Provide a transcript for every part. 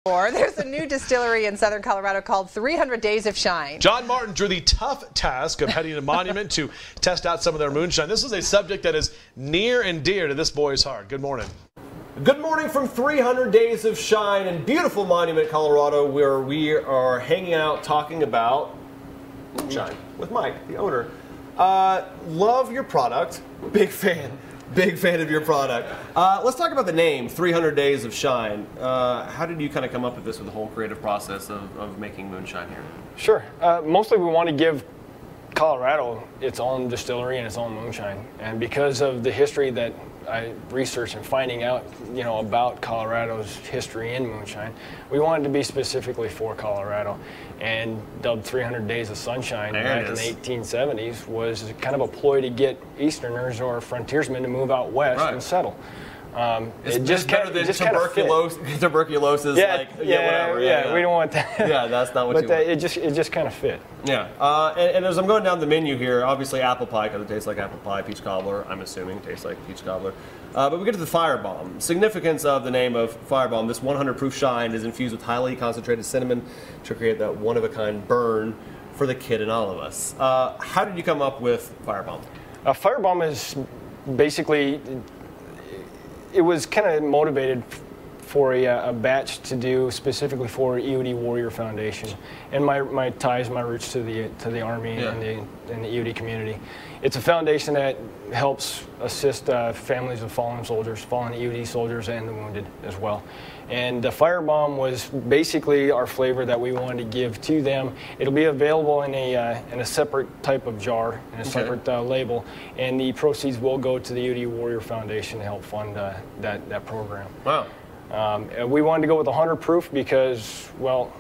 There's a new distillery in southern Colorado called 300 Days of Shine. John Martin drew the tough task of heading to Monument to test out some of their moonshine. This is a subject that is near and dear to this boy's heart. Good morning. Good morning from 300 Days of Shine in beautiful Monument, Colorado, where we are hanging out talking about moonshine with Mike, the owner. Love your product. Big fan. Big fan of your product. Let's talk about the name, 300 Days of Shine. How did you kind of come up with this, with the whole creative process of making moonshine here? Sure. Mostly we want to give Colorado its own distillery and its own moonshine. And because of the history that I researched and finding out, about Colorado's history in moonshine, we wanted to be specifically for Colorado. And dubbed 300 Days of Sunshine back in the 1870s was kind of a ploy to get Easterners or frontiersmen to move out west and settle. It's just better than tuberculosis. Yeah, whatever. We don't want that. Yeah, that's not what you want. It just kind of fit. Yeah, and as I'm going down the menu here, obviously apple pie, because it tastes like apple pie. Peach cobbler, I'm assuming, tastes like peach cobbler. But we get to the Firebomb. Significance of the name of Firebomb: this 100 proof shine is infused with highly concentrated cinnamon to create that one-of-a-kind burn for the kid in all of us. How did you come up with Firebomb? Firebomb is basically, it was kind of motivated for a batch to do specifically for EOD Warrior Foundation, and my ties, my roots to the Army and the EOD community. It's a foundation that helps assist families of fallen soldiers, fallen EOD soldiers, and the wounded as well. And the Firebomb was basically our flavor that we wanted to give to them. It'll be available in a separate type of jar, in a separate label, and the proceeds will go to the EOD Warrior Foundation to help fund that program. Wow. We wanted to go with 100 proof because, well,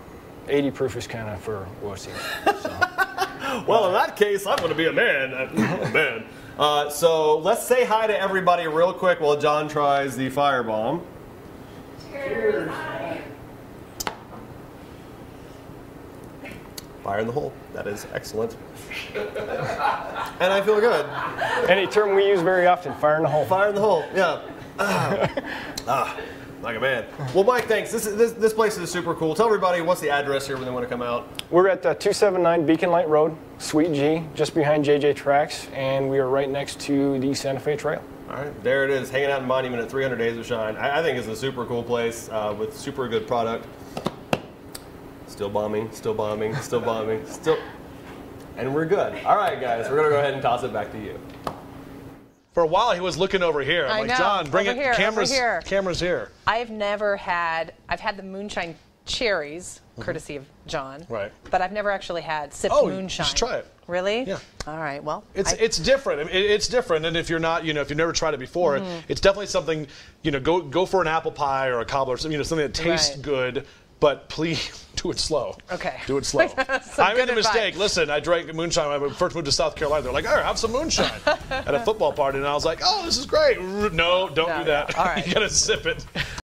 80 proof is kind of for wussies. So. Well, in that case, I'm going to be a man. So let's say hi to everybody real quick while John tries the Firebomb. Cheers. Fire in the hole. That is excellent. And I feel good. Any term we use very often, fire in the hole. Fire in the hole, yeah. Like a man. Well, Mike, thanks. This place is super cool. Tell everybody what's the address here when they want to come out. We're at 279 Beacon Light Road, Suite G, just behind JJ Tracks, and we are right next to the Santa Fe Trail. All right, there it is, hanging out in Monument at 300 Days of Shine. I think it's a super cool place with super good product. Still bombing, still bombing, still bombing, still. And we're good. All right, guys, we're going to go ahead and toss it back to you. For a while, he was looking over here. I'm like, John, bring it. Here, Camera's here. I've had the moonshine cherries, courtesy of John. Right. But I've never actually had sipped moonshine. You should try it. Really? Yeah. All right. Well, it's different. It's different, and if you're not, if you've never tried it before, it's definitely something. Go for an apple pie or a cobbler, something that tastes good. But please do it slow. Okay. Do it slow. I made a mistake. Listen, I drank moonshine when I first moved to South Carolina. They're like, "Oh, have some moonshine," at a football party, and I was like, "Oh, this is great." No, don't do that. All right. You gotta sip it.